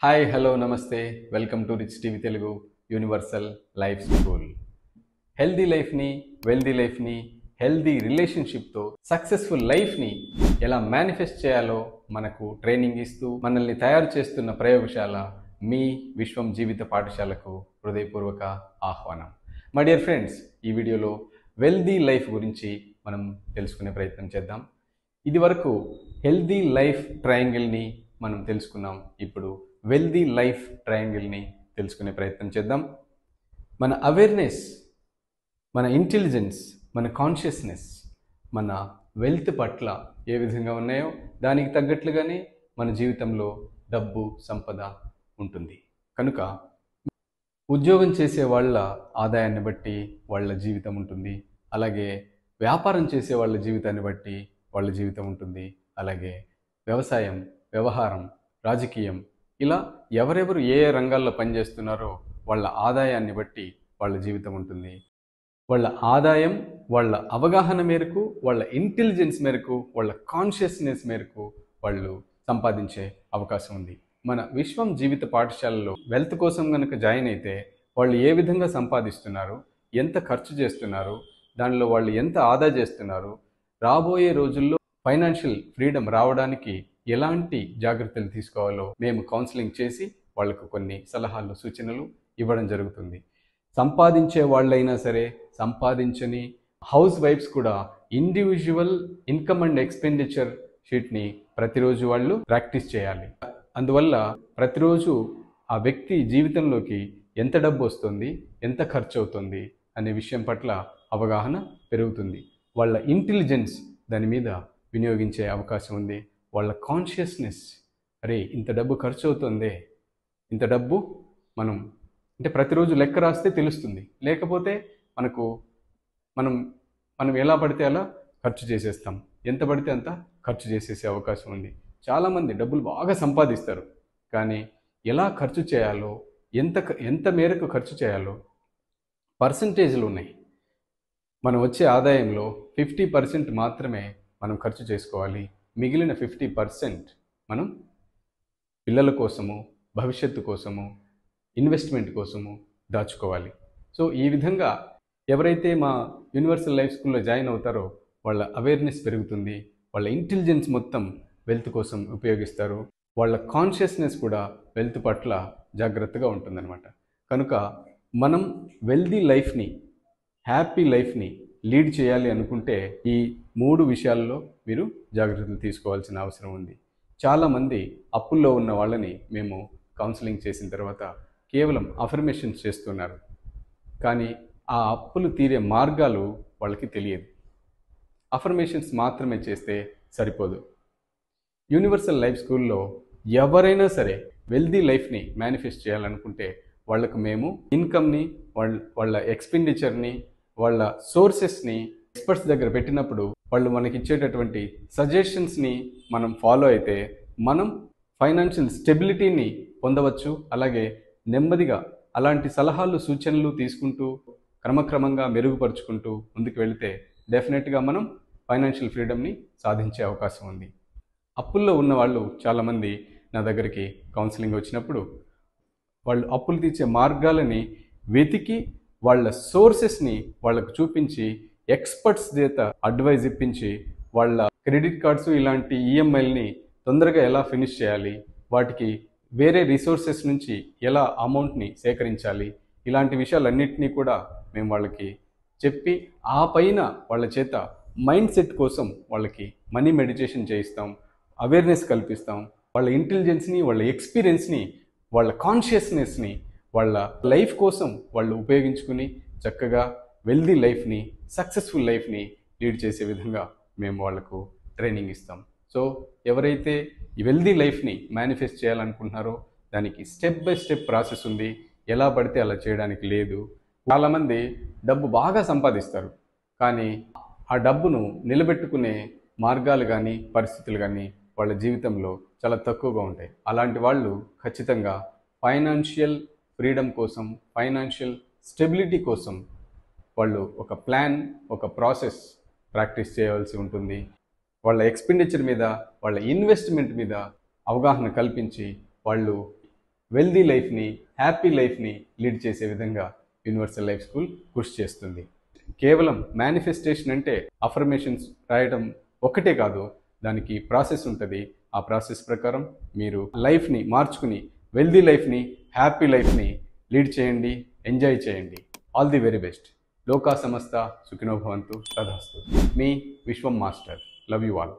Hi hello నమస్తే welcome to rich TV Telugu universal life school. Healthy లైఫ్ని, wealthy లైఫ్ని, healthy రిలేషన్షిప్తో successful లైఫ్ని ఎలా మేనిఫెస్ట్ చేయాలో మనకు ట్రైనింగ్ ఇస్తూ మనల్ని తయారు చేస్తున్న ప్రయోగశాల మీ విశ్వం జీవిత పాఠశాలకు హృదయపూర్వక ఆహ్వానం. మై డియర్ ఫ్రెండ్స్, ఈ వీడియోలో వెల్దీ లైఫ్ గురించి మనం తెలుసుకునే ప్రయత్నం చేద్దాం. ఇది వరకు హెల్దీ లైఫ్ ట్రయాంగిల్ని మనం తెలుసుకున్నాం. ఇప్పుడు వెల్దీ లైఫ్ ట్రయాంగిల్ని తెలుసుకునే ప్రయత్నం చేద్దాం. మన అవేర్నెస్, మన ఇంటెలిజెన్స్, మన కాన్షియస్నెస్, మన వెల్త్ పట్ల ఏ విధంగా ఉన్నాయో దానికి తగ్గట్లుగానే మన జీవితంలో డబ్బు, సంపద ఉంటుంది. కనుక ఉద్యోగం చేసే వాళ్ళ ఆదాయాన్ని బట్టి వాళ్ళ జీవితం ఉంటుంది. అలాగే వ్యాపారం చేసే వాళ్ళ జీవితాన్ని బట్టి వాళ్ళ జీవితం ఉంటుంది. అలాగే వ్యవసాయం, వ్యవహారం, రాజకీయం, ఇలా ఎవరెవరు ఏ ఏ రంగాల్లో పనిచేస్తున్నారో వాళ్ళ ఆదాయాన్ని బట్టి వాళ్ళ జీవితం ఉంటుంది. వాళ్ళ ఆదాయం వాళ్ళ అవగాహన మేరకు, వాళ్ళ ఇంటెలిజెన్స్ మేరకు, వాళ్ళ కాన్షియస్నెస్ మేరకు వాళ్ళు సంపాదించే అవకాశం ఉంది. మన విశ్వం జీవిత పాఠశాలలో వెల్త్ కోసం కనుక జాయిన్ అయితే వాళ్ళు ఏ విధంగా సంపాదిస్తున్నారు, ఎంత ఖర్చు చేస్తున్నారు, దానిలో వాళ్ళు ఎంత ఆదా చేస్తున్నారు, రాబోయే రోజుల్లో ఫైనాన్షియల్ ఫ్రీడమ్ రావడానికి ఎలాంటి జాగ్రత్తలు తీసుకోవాలో మేము కౌన్సిలింగ్ చేసి వాళ్ళకు కొన్ని సలహాలు, సూచనలు ఇవ్వడం జరుగుతుంది. సంపాదించే వాళ్ళైనా సరే, సంపాదించని హౌస్ వైఫ్స్ కూడా ఇండివిజువల్ ఇన్కమ్ అండ్ ఎక్స్పెండిచర్ షీట్ని ప్రతిరోజు వాళ్ళు ప్రాక్టీస్ చేయాలి. అందువల్ల ప్రతిరోజు ఆ వ్యక్తి జీవితంలోకి ఎంత డబ్బు వస్తుంది, ఎంత ఖర్చు అవుతుంది అనే విషయం పట్ల అవగాహన పెరుగుతుంది. వాళ్ళ ఇంటెలిజెన్స్ దాని మీద వినియోగించే అవకాశం ఉంది. వాళ్ళ కాన్షియస్నెస్, అరే ఇంత డబ్బు ఖర్చు అవుతుందే, ఇంత డబ్బు మనం అంటే ప్రతిరోజు లెక్క రాస్తే తెలుస్తుంది. లేకపోతే మనం ఎలా పడితే అలా ఖర్చు చేసేస్తాం. ఎంత పడితే అంత ఖర్చు చేసేసే అవకాశం ఉంది. చాలామంది డబ్బులు బాగా సంపాదిస్తారు, కానీ ఎలా ఖర్చు చేయాలో, ఎంత మేరకు ఖర్చు చేయాలో పర్సంటేజ్లు ఉన్నాయి. మనం వచ్చే ఆదాయంలో 50% మాత్రమే మనం ఖర్చు చేసుకోవాలి. మిగిలిన 50% మనం పిల్లల కోసము, భవిష్యత్తు కోసము, ఇన్వెస్ట్మెంట్ కోసము దాచుకోవాలి. సో ఈ విధంగా ఎవరైతే మా యూనివర్సల్ లైఫ్ స్కూల్లో జాయిన్ అవుతారో వాళ్ళ అవేర్నెస్ పెరుగుతుంది. వాళ్ళ ఇంటెలిజెన్స్ మొత్తం వెల్త్ కోసం ఉపయోగిస్తారు. వాళ్ళ కాన్షియస్నెస్ కూడా వెల్త్ పట్ల జాగ్రత్తగా ఉంటుందన్నమాట. కనుక మనం వెల్దీ లైఫ్ని, హ్యాపీ లైఫ్ని లీడ్ చేయాలి అనుకుంటే ఈ 3 విషయాల్లో మీరు జాగ్రత్తలు తీసుకోవాల్సిన అవసరం ఉంది. చాలామంది అప్పుల్లో ఉన్న వాళ్ళని మేము కౌన్సిలింగ్ చేసిన తర్వాత కేవలం అఫర్మేషన్స్ చేస్తున్నారు, కానీ ఆ అప్పులు తీరే మార్గాలు వాళ్ళకి తెలియదు. అఫర్మేషన్స్ మాత్రమే చేస్తే సరిపోదు. యూనివర్సల్ లైఫ్ స్కూల్లో ఎవరైనా సరే వెల్దీ లైఫ్ని మేనిఫెస్ట్ చేయాలనుకుంటే వాళ్ళకు మేము ఇన్కమ్ని, వాళ్ళ ఎక్స్పెండిచర్ని, వాళ్ళ సోర్సెస్ని ఎక్స్పర్ట్స్ దగ్గర పెట్టినప్పుడు వాళ్ళు మనకి ఇచ్చేటటువంటి సజెషన్స్ని మనం ఫాలో అయితే మనం ఫైనాన్షియల్ స్టెబిలిటీని పొందవచ్చు. అలాగే నెమ్మదిగా అలాంటి సలహాలు, సూచనలు తీసుకుంటూ క్రమక్రమంగా మెరుగుపరుచుకుంటూ ముందుకు వెళితే డెఫినెట్గా మనం ఫైనాన్షియల్ ఫ్రీడమ్ని సాధించే అవకాశం ఉంది. అప్పుల్లో ఉన్న వాళ్ళు చాలామంది నా దగ్గరికి కౌన్సిలింగ్ వచ్చినప్పుడు వాళ్ళు అప్పులు తీర్చే మార్గాలని వెతికి వాళ్ళ సోర్సెస్ని వాళ్ళకు చూపించి ఎక్స్పర్ట్స్ చేత అడ్వైజ్ ఇప్పించి వాళ్ళ క్రెడిట్ కార్డ్స్, ఇలాంటి ఈఎంఐల్ని తొందరగా ఎలా ఫినిష్ చేయాలి, వాటికి వేరే రిసోర్సెస్ నుంచి ఎలా అమౌంట్ని సేకరించాలి, ఇలాంటి విషయాలన్నింటినీ కూడా మేము వాళ్ళకి చెప్పి ఆ పైన వాళ్ళ చేత మైండ్ సెట్ కోసం వాళ్ళకి మనీ మెడిటేషన్ చేయిస్తాం, అవేర్నెస్ కల్పిస్తాం. వాళ్ళ ఇంటెలిజెన్స్ని, వాళ్ళ ఎక్స్పీరియన్స్ని, వాళ్ళ కాన్షియస్నెస్ని వాళ్ళ లైఫ్ కోసం వాళ్ళు ఉపయోగించుకుని చక్కగా వెల్దీ లైఫ్ని, సక్సెస్ఫుల్ లైఫ్ని లీడ్ చేసే విధంగా మేము వాళ్ళకు ట్రైనింగ్ ఇస్తాం. సో ఎవరైతే ఈ వెల్దీ లైఫ్ని మేనిఫెస్ట్ చేయాలనుకుంటున్నారో దానికి స్టెప్ బై స్టెప్ ప్రాసెస్ ఉంది. ఎలా పడితే అలా చేయడానికి లేదు. చాలామంది డబ్బు బాగా సంపాదిస్తారు, కానీ ఆ డబ్బును నిలబెట్టుకునే మార్గాలు కానీ, పరిస్థితులు కానీ వాళ్ళ జీవితంలో చాలా తక్కువగా ఉంటాయి. అలాంటి వాళ్ళు ఖచ్చితంగా ఫైనాన్షియల్ ఫ్రీడమ్ కోసం, ఫైనాన్షియల్ స్టెబిలిటీ కోసం వాళ్ళు ఒక ప్లాన్, ఒక ప్రాసెస్ ప్రాక్టీస్ చేయవలసి ఉంటుంది. వాళ్ళ ఎక్స్పెండిచర్ మీద, వాళ్ళ ఇన్వెస్ట్మెంట్ మీద అవగాహన కల్పించి వాళ్ళు వెల్దీ లైఫ్ని, హ్యాపీ లైఫ్ని లీడ్ చేసే విధంగా యూనివర్సల్ లైఫ్ స్కూల్ కృషి చేస్తుంది. కేవలం మేనిఫెస్టేషన్ అంటే అఫర్మేషన్స్ రాయడం ఒక్కటే కాదు, దానికి ప్రాసెస్ ఉంటుంది. ఆ ప్రాసెస్ ప్రకారం మీరు లైఫ్ని మార్చుకుని వెల్దీ లైఫ్ని, హ్యాపీ లైఫ్ని లీడ్ చేయండి, ఎంజాయ్ చేయండి. All the very best. లోకా సమస్త సుఖినో భవంతు. తదాస్తు. మీ విశ్వం మాస్టర్. Love you all.